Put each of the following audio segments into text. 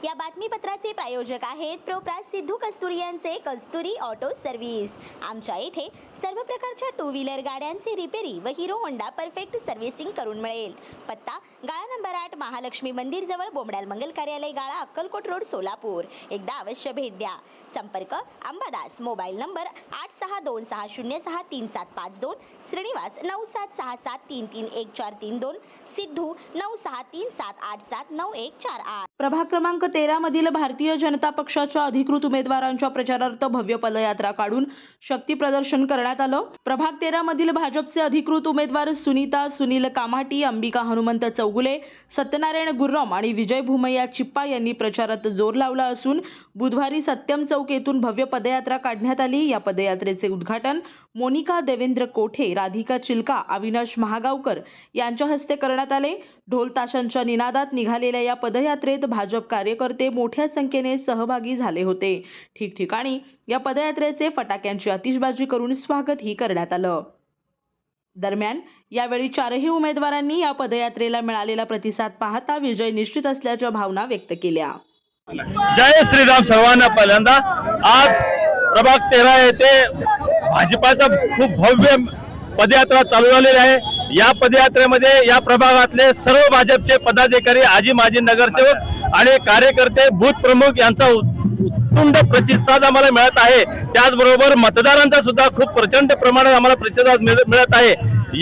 या बातमीपत्राचे प्रायोजक आहेत प्रोप्रास सिद्धू कस्तुरी यांचे कस्तुरी ऑटो सर्व्हिस। आमच्या येथे सर्व प्रकारच्या टू व्हीलर गाड्यांचे रिपेरी व हिरो होंडा परफेक्ट सर्व्हिसिंग करून मिळेल। पत्ता गाळा नंबर 8 महालक्ष्मी मंदिर जवळ बोमडाल मंगल कार्यालय गाळा अक्कलकोट रोड सोलापूर। एकदा अवश्य भेट द्या। संपर्क अंबादास, मोबाईल नंबर 8626063752, श्रीनिवास 9766733142, सिद्धू 9637879148। प्रभाग क्रमांक 13 मधील भारतीय जनता पक्षाच्या अधिकृत उमेदवारांच्या प्रचारार्थ भव्य पदयात्रा काढून शक्ती प्रदर्शन करण्यात आलं। प्रभाग 13 मधील भाजपचे अधिकृत उमेदवार सुनीता सुनील कामाटी, अंबिका हनुमंत चौगुले, सत्यनारायण गुर्रम आणि विजय भूमय्या चिप्पा यांनी प्रचारात जोर लावला असून बुधवारी सत्यम चौक येथून भव्य पदयात्रा काढण्यात आली। या पदयात्रेचे उद्घाटन मोनिका देवेंद्र कोठे, राधिका चिलका, अविनाश महागावकर यांच्या हस्ते करण्यात आले। ढोल ताशांच्या निनादात निघालेल्या या पदयात्रेत भाजप कार्यकर्ते मोठ्या संख्येने सहभागी झाले होते। ठिकठिकाणी या पदयात्रेचे फटाक्यांची आतिषबाजी करून स्वागतही करण्यात आलं। दरम्यान यावेळी चारही उमेदवारांनी या पदयात्रेला मिळालेला प्रतिसाद पाहता विजय निश्चित असल्याच्या भावना व्यक्त केल्या। जय श्रीराम सर्वांना। पहिल्यांदा आज प्रभाग 13 येथे भाजपाचा खूप भव्य पदयात्रा चालू झालेली आहे। या पदयात्रेमध्ये या प्रभागातले सर्व भाजपचे पदाधिकारी, आजी माजी नगरसेवक आणि कार्यकर्ते, बूथ प्रमुख यांचा उत्तुंग प्रतिसाद आम्हाला मिळत आहे। त्याचबरोबर मतदारांचा सुद्धा खूप प्रचंड प्रमाणात आम्हाला प्रतिसाद मिळत आहे।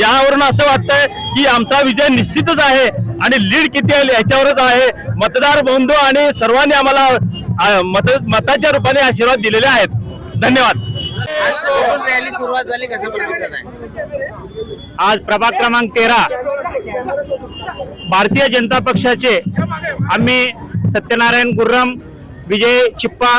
यावरून असं वाटतंय की आमचा विजय निश्चितच आहे आणि लीड किती आहे याच्यावरच आहे। मतदार बंधू आणि सर्वांनी आम्हाला मताच्या रूपाने आशीर्वाद दिलेले आहेत। धन्यवाद। रॅली सुरुवात झाली, कसा प्रतिसाद आहे? आज प्रभाग क्रमांक 13 भारतीय जनता पक्षाचे आम्ही सत्यनारायण गुर्रम, विजय चिप्पा,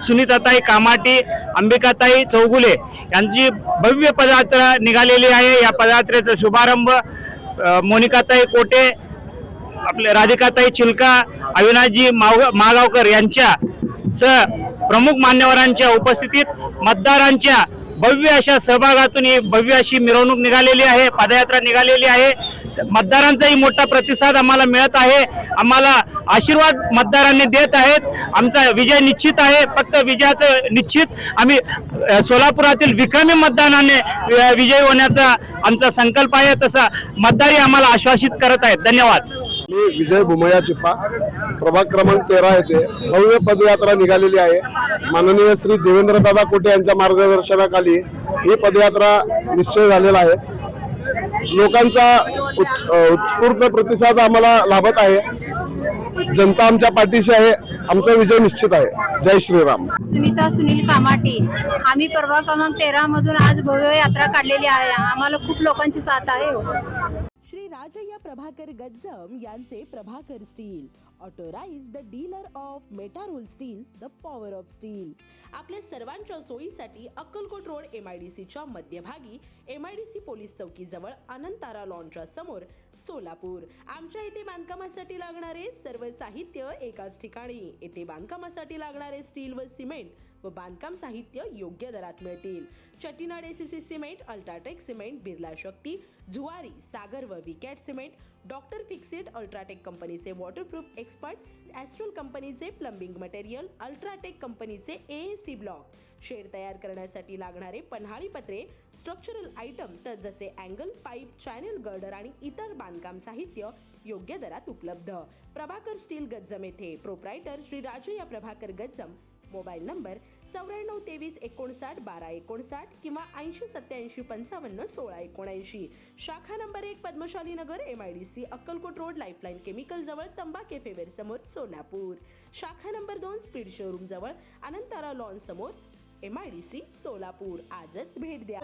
सुनीताताई कामाटी, अंबिकाताई चौगुले यांची भव्य पदयात्रा निघालेली आहे। या पदयात्रेचा शुभारंभ मोनिकाताई कोटे, आपले राधिकाताई चिलका, अविनाशजी महागावकर यांच्या सह प्रमुख मान्यवरांच्या उपस्थितीत मतदारांच्या भव्य अशा सहभागातून ही भव्य अशी मिरवणूक निघालेली आहे, पदयात्रा निघालेली आहे। मतदारांचाही मोठा प्रतिसाद आम्हाला मिळत आहे। आम्हाला आशीर्वाद मतदारांनी देत आहेत। आमचा विजय निश्चित आहे। फक्त विजयाचं निश्चित आम्ही सोलापुरातील विक्रमी मतदानाने विजयी होण्याचा आमचा संकल्प आहे। तसा मतदारही आम्हाला आश्वासित करत आहेत। धन्यवाद। मी विजय भूमय्या चिप्पा, प्रभाग क्रमांक 13 येथे भव्य पदयात्रा निघालेली आहे। माननीय श्री देवेंद्रदादा कोटे यांच्या मार्गदर्शनाखाली ही पदयात्रा निश्चय झालेला आहे। लोकांचा उत्स्फूर्त प्रतिसाद आम्हाला लाभत आहे। जनता आमच्या पाठीशी आहे। आमचा विजय निश्चित आहे। जय श्रीराम। सुनीता सुनील कामाटी, आम्ही प्रभाग क्रमांक 13 मधून आज भव्य यात्रा काढलेली आहे। आम्हाला खूप लोकांची साथ आहे। श्री राजय्या प्रभाकर गज्जम यांचे Prabhakar steel, authorised the dealer of Metarol steel, the power of steel. आपल्या सर्वांच्या सोयीसाठी अक्कलकोट रोड MIDCच्या मध्यभागी MIDC पोलीस चौकी जवळ अनंतारा लॉनच्या समोर सोलापूर। आमच्या इथे बांधकामासाठी लागणारे सर्व साहित्य एकाच ठिकाणी। येथे बांधकामासाठी लागणारे स्टील व सिमेंट व बांधकाम साहित्य योग्य दरात मिळतील। Chettinad ACC cement, UltraTech cement, Birla Shakti, Zuari, Sagar व Vicat cement, Doctor Fixit, UltraTech कंपनीचे वॉटरप्रूफ एक्सपर्ट, ॲस्ट्रल कंपनीचे प्लंबिंग मटेरियल, अल्ट्राटेक कंपनीचे AAC ब्लॉक, शेड तयार करण्यासाठी लागणारे पन्हाळी पत्रे, स्ट्रक्चरल आयटम जसे अँगल, पाईप, चॅनल गर्डर आणि इतर बांधकाम साहित्य योग्य दरात उपलब्ध। प्रभाकर स्टील गज्जम येथे। Proprietor Shri Rajayya Prabhakar Gajjam. Mobile number 9423591259 किंवा 8087551679। शाखा नंबर 1 पद्मशाली नगर MIDC Akkalkot road lifeline chemical जवळ तंबा केफे वेर समोर सोलापूर। शाखा नंबर 2 स्पीड शोरूम जवळ अनंतारा लॉन समोर MIDC सोलापूर। आजच भेट द्या।